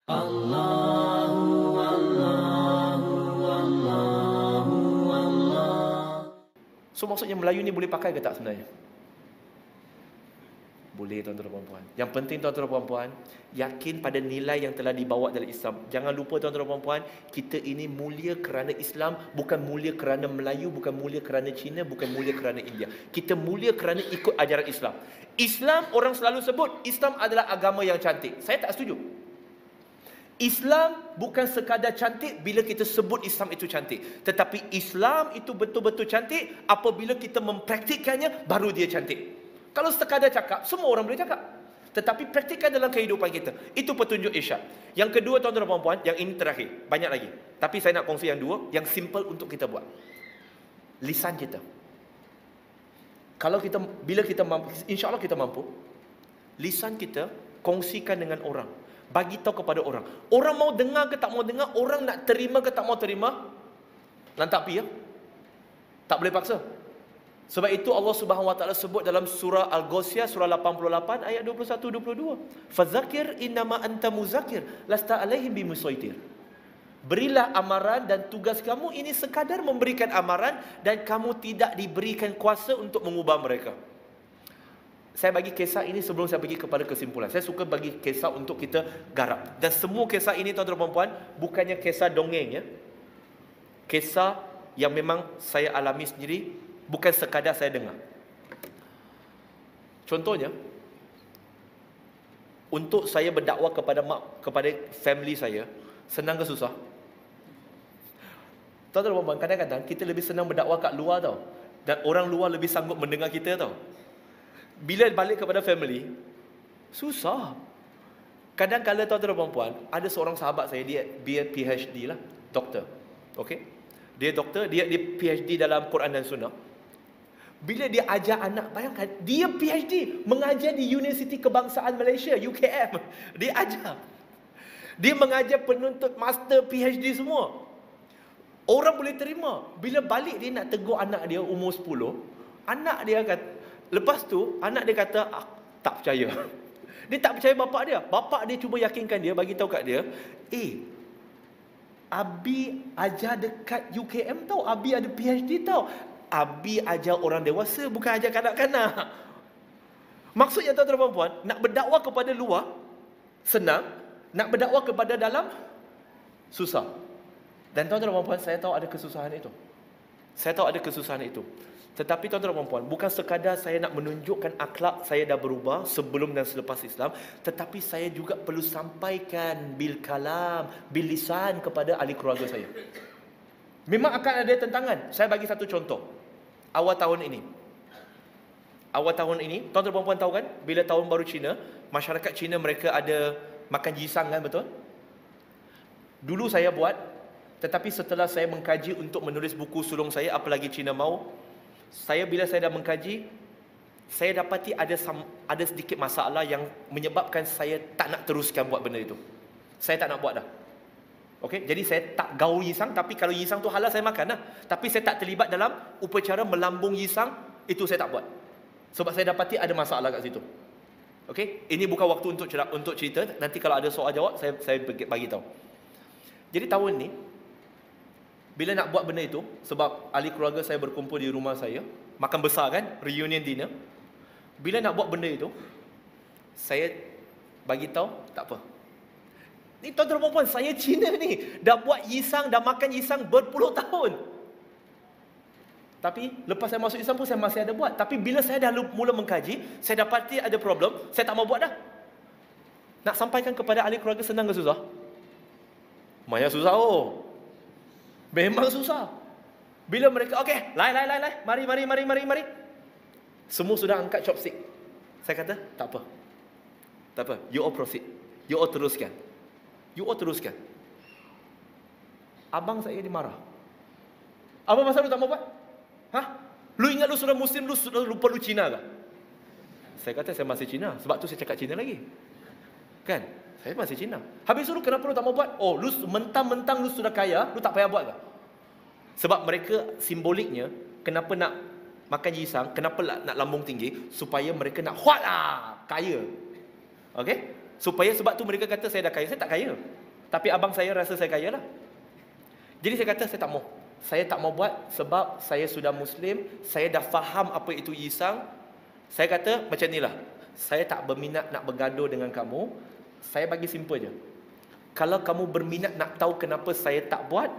Allahu Allahu Allahu Allah. So maksudnya Melayu ni boleh pakai ke tak sebenarnya? Boleh, tuan-tuan dan puan-puan. Yang penting, tuan-tuan dan puan-puan, yakin pada nilai yang telah dibawa dalam Islam. Jangan lupa, tuan-tuan dan puan-puan, kita ini mulia kerana Islam, bukan mulia kerana Melayu, bukan mulia kerana Cina, bukan mulia kerana India. Kita mulia kerana ikut ajaran Islam. Islam, orang selalu sebut Islam adalah agama yang cantik. Saya tak setuju. Islam bukan sekadar cantik bila kita sebut Islam itu cantik, tetapi Islam itu betul-betul cantik apabila kita mempraktikkannya, baru dia cantik. Kalau sekadar cakap, semua orang boleh cakap, tetapi praktikkan dalam kehidupan kita. Itu petunjuk irsyad. Yang kedua, tuan-tuan dan puan-puan, yang ini terakhir, banyak lagi, tapi saya nak kongsi yang dua, yang simple untuk kita buat. Lisan kita. Kalau kita, bila kita mampu, insya-Allah kita mampu, lisan kita kongsikan dengan orang. Bagi tahu kepada orang. Orang mau dengar ke tak mau dengar, orang nak terima ke tak mau terima, lantak pi ya. Tak boleh paksa. Sebab itu Allah Subhanahu Wa Taala sebut dalam surah Al-Ghasyiyah surah 88 ayat 21-22. Fadzakir innama anta muzakir lasta alaihim bimusaitir. Berilah amaran dan tugas kamu ini sekadar memberikan amaran dan kamu tidak diberikan kuasa untuk mengubah mereka. Saya bagi kisah ini sebelum saya pergi kepada kesimpulan. Saya suka bagi kisah untuk kita garap. Dan semua kisah ini, tuan-tuan dan puan-puan, bukannya kisah dongeng ya. Kisah yang memang saya alami sendiri, bukan sekadar saya dengar. Contohnya, untuk saya berdakwah kepada family saya, senang ke susah? Tuan-tuan dan puan-puan, kadang-kadang kita lebih senang berdakwah kat luar tau. Dan orang luar lebih sanggup mendengar kita tau. Bila balik kepada family, susah. Kadang-kadang, tuan-tuan dan puan-puan, ada seorang sahabat saya, dia PhD lah, doktor. Okey? Dia doktor, dia PhD dalam Quran dan Sunnah. Bila dia ajar anak, bayangkan, dia PhD, mengajar di Universiti Kebangsaan Malaysia, UKM. Dia ajar. Dia mengajar penuntut master PhD semua. Orang boleh terima. Bila balik dia nak tegur anak dia umur 10, anak dia kata, lepas tu anak dia kata, tak percaya. Dia tak percaya bapak dia. Bapak dia cuba yakinkan dia, bagi tahu kat dia, Abi ajar dekat UKM tau, Abi ada PhD tau. Abi ajar orang dewasa, bukan ajar kanak-kanak. Maksudnya, tuan-tuan dan puan-puan, nak berdakwah kepada luar senang, nak berdakwah kepada dalam susah. Dan tuan-tuan dan puan-puan, saya tahu ada kesusahan itu. Saya tahu ada kesusahan itu. Tetapi tuan-tuan dan puan-puan, bukan sekadar saya nak menunjukkan akhlak saya dah berubah sebelum dan selepas Islam, tetapi saya juga perlu sampaikan bil kalam, bil lisan kepada ahli keluarga saya. Memang akan ada tentangan. Saya bagi satu contoh. Awal tahun ini, tuan-tuan dan puan-puan tahu kan, bila tahun baru Cina, masyarakat Cina mereka ada makan jisang kan, betul? Dulu saya buat, tetapi setelah saya mengkaji untuk menulis buku sulung saya, apalagi Cina mau, bila saya dah mengkaji, saya dapati ada sedikit masalah yang menyebabkan saya tak nak teruskan buat benda itu. Saya tak nak buat dah. Okey, jadi saya tak gaul yisang, tapi kalau yisang tu halal saya makan lah. Tapi saya tak terlibat dalam upacara melambung yisang, itu saya tak buat. Sebab saya dapati ada masalah kat situ. Okey, ini bukan waktu untuk cerita, nanti kalau ada soal jawab saya bagi tahu. Jadi tahun ni, bila nak buat benda itu, sebab ahli keluarga saya berkumpul di rumah saya, makan besar kan, reunion dinner. Bila nak buat benda itu, saya bagi tahu, tak apa. Ni tuan-tuan dan puan-puan, saya Cina ni, dah buat yisang, dah makan yisang berpuluh tahun. Tapi lepas saya masuk Islam pun saya masih ada buat. Tapi bila saya dah mula mengkaji, saya dapati ada problem, saya tak mau buat dah. Nak sampaikan kepada ahli keluarga senang ke susah? Banyak susah Memang susah. Bila mereka, okey, lai, mari. Semua sudah angkat chopstick. Saya kata, tak apa, you all proceed. You all teruskan. Abang saya dimarah. Apa pasal lu tak mau buat? Lu ingat lu sudah Muslim, lu sudah lupa lu Cina ke? Saya kata saya masih Cina, sebab tu saya cakap Cina lagi. Kan? Saya masih Cina. Habis tu kenapa lu tak mau buat? Lu mentang-mentang lu sudah kaya, lu tak payah buat ke? Sebab mereka simboliknya, kenapa nak makan yisang, kenapa nak lambung tinggi, supaya mereka nak kaya. Okey? Sebab tu mereka kata saya dah kaya. Saya tak kaya. Tapi abang saya rasa saya kaya lah. Jadi saya kata saya tak mau. Saya tak mau buat sebab saya sudah Muslim. Saya dah faham apa itu ihsan. Saya kata macam ni lah. Saya tak berminat nak bergaduh dengan kamu. Saya bagi simple je. Kalau kamu berminat nak tahu kenapa saya tak buat,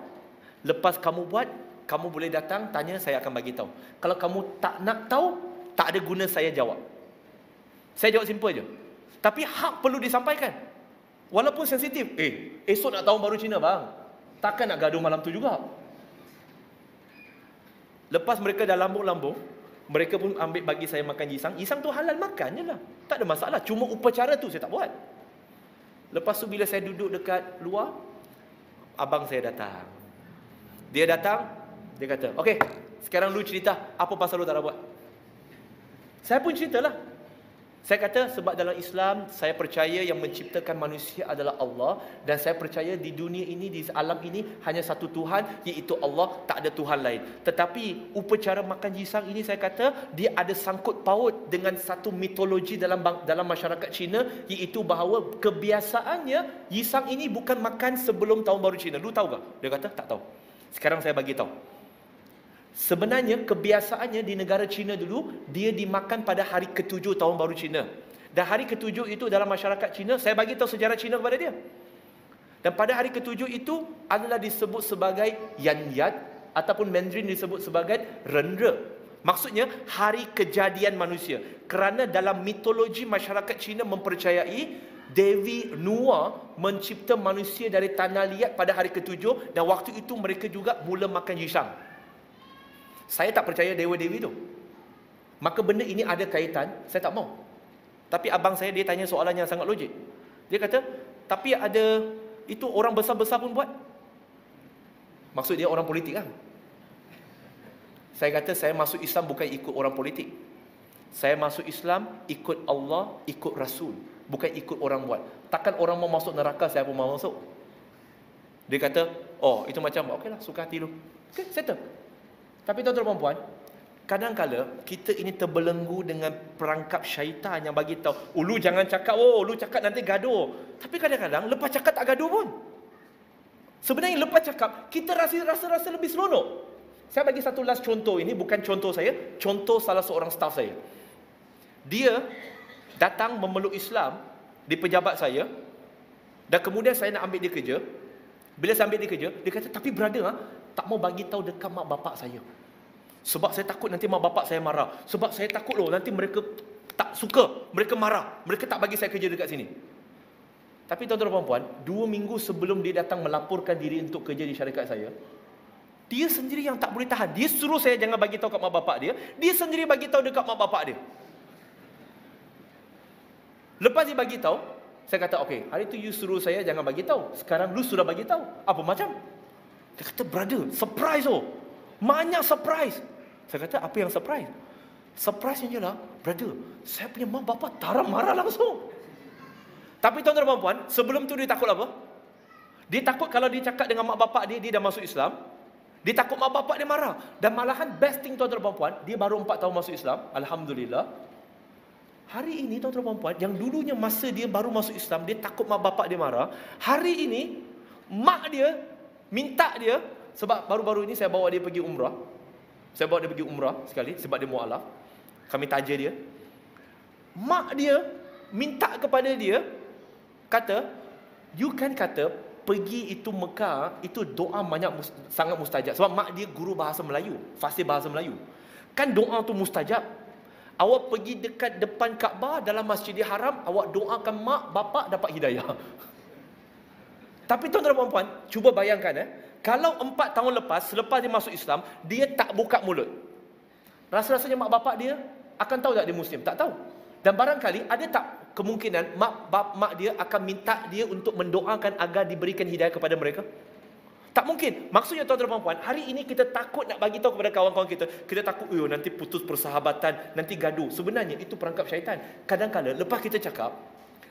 lepas kamu buat, kamu boleh datang tanya, saya akan bagi tahu. Kalau kamu tak nak tahu, tak ada guna saya jawab. Saya jawab simple je. Tapi hak perlu disampaikan. Walaupun sensitif. Esok nak tahun baru Cina bang. Takkan nak gaduh malam tu juga. Lepas mereka dah lambung-lambung, mereka pun ambil bagi saya makan yisang. Yisang tu halal makan je lah. Tak ada masalah. Cuma upacara tu saya tak buat. Lepas tu bila saya duduk dekat luar, abang saya datang. Dia datang, dia kata, okey, sekarang lu cerita, apa pasal lu tak nak buat? Saya pun ceritalah. Saya kata sebab dalam Islam, saya percaya yang menciptakan manusia adalah Allah. Dan saya percaya di dunia ini, di alam ini, hanya satu Tuhan, iaitu Allah, tak ada Tuhan lain. Tetapi upacara makan yisang ini saya kata, dia ada sangkut paut dengan satu mitologi dalam masyarakat Cina, iaitu bahawa kebiasaannya, yisang ini bukan makan sebelum tahun baru Cina. Lu tahu tak? Dia kata, tak tahu. Sekarang saya bagi tahu. Sebenarnya kebiasaannya di negara Cina dulu, dia dimakan pada hari ke-7 tahun baru Cina. Dan hari ke-7 itu dalam masyarakat Cina, saya bagi tahu sejarah Cina kepada dia. Dan pada hari ke-7 itu adalah disebut sebagai Yan Yat, ataupun Mandarin disebut sebagai Renre. Maksudnya hari kejadian manusia. Kerana dalam mitologi masyarakat Cina mempercayai Dewi Nuwa mencipta manusia dari tanah liat pada hari ke-7, dan waktu itu mereka juga mula makan yisang. Saya tak percaya dewa-dewi tu. Maka benda ini ada kaitan, saya tak mau. Tapi abang saya, dia tanya soalan yang sangat logik. Dia kata, tapi ada, itu orang besar-besar pun buat. Maksud dia orang politik kan? Saya kata, saya masuk Islam bukan ikut orang politik. Saya masuk Islam ikut Allah, ikut Rasul. Bukan ikut orang buat. Takkan orang mau masuk neraka, saya pun mau masuk. Dia kata, oh itu macam, okeylah, suka hati lu. Okay, settle. Tapi tuan-tuan dan puan, kadang-kala kita ini terbelenggu dengan perangkap syaitan yang bagi tahu, lu jangan cakap, lu cakap nanti gaduh. Tapi kadang-kadang lepas cakap tak gaduh pun. Sebenarnya lepas cakap, kita rasa lebih seronok. Saya bagi satu last contoh, ini bukan contoh saya, contoh salah seorang staff saya. Dia datang memeluk Islam di pejabat saya, dan kemudian saya nak ambil dia kerja. Bila saya ambil dia kerja, dia kata, tapi brother, tak mau bagi tahu dekat mak bapak saya. Sebab saya takut nanti mak bapak saya marah. Sebab saya takut nanti mereka tak suka, mereka marah, mereka tak bagi saya kerja dekat sini. Tapi tuan-tuan dan puan, 2 minggu sebelum dia datang melaporkan diri untuk kerja di syarikat saya, dia sendiri yang tak boleh tahan. Dia suruh saya jangan bagi tahu kat mak bapak dia, dia sendiri bagi tahu dekat mak bapak dia. Lepas dia bagi tahu, saya kata, okey, hari tu you suruh saya jangan bagi tahu. Sekarang lu sudah bagi tahu. Apa macam? Dia kata, brother, surprise banyak surprise. Saya kata, apa yang surprise? Surprise-nya ialah, brother, saya punya mak bapak taram marah langsung. Tapi tuan-tuan dan puan, sebelum tu dia takut apa? Dia takut kalau dia cakap dengan mak bapak dia dah masuk Islam. Dia takut mak bapak dia marah. Dan malahan best thing tuan-tuan dan puan, dia baru 4 tahun masuk Islam. Alhamdulillah. Hari ini tuan-tuan dan puan, yang dulunya masa dia baru masuk Islam, dia takut mak bapak dia marah. Hari ini, mak dia minta dia, sebab baru-baru ini saya bawa dia pergi umrah. Saya bawa dia pergi umrah sekali, sebab dia mu'alaf. Kami taja dia. Mak dia minta kepada dia, kata, you kan kata, pergi itu Mekah, itu doa sangat mustajab. Sebab mak dia guru bahasa Melayu, fasih bahasa Melayu. Kan doa tu mustajab. Awak pergi dekat depan Kaabah dalam Masjidil Haram, awak doakan mak, bapak dapat hidayah. Tapi tuan-tuan dan puan, cuba bayangkan kalau 4 tahun lepas, selepas dia masuk Islam, dia tak buka mulut. Rasa-rasanya mak bapak dia akan tahu tak dia Muslim? Tak tahu. Dan barangkali ada tak kemungkinan mak dia akan minta dia untuk mendoakan agar diberikan hidayah kepada mereka? Tak mungkin. Maksudnya tuan-tuan dan puan, hari ini kita takut nak bagi tahu kepada kawan-kawan kita. Kita takut, nanti putus persahabatan, nanti gaduh. Sebenarnya itu perangkap syaitan. Kadang-kadang lepas kita cakap,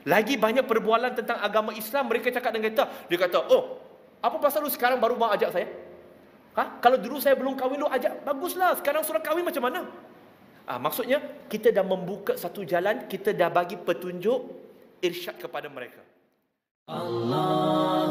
lagi banyak perbualan tentang agama Islam, mereka cakap dengan kita. Dia kata, apa pasal lu sekarang baru mau ajak saya? Kalau dulu saya belum kahwin, lu ajak, baguslah. Sekarang sudah kahwin macam mana? Maksudnya, kita dah membuka satu jalan, kita dah bagi petunjuk, irsyad kepada mereka. Allah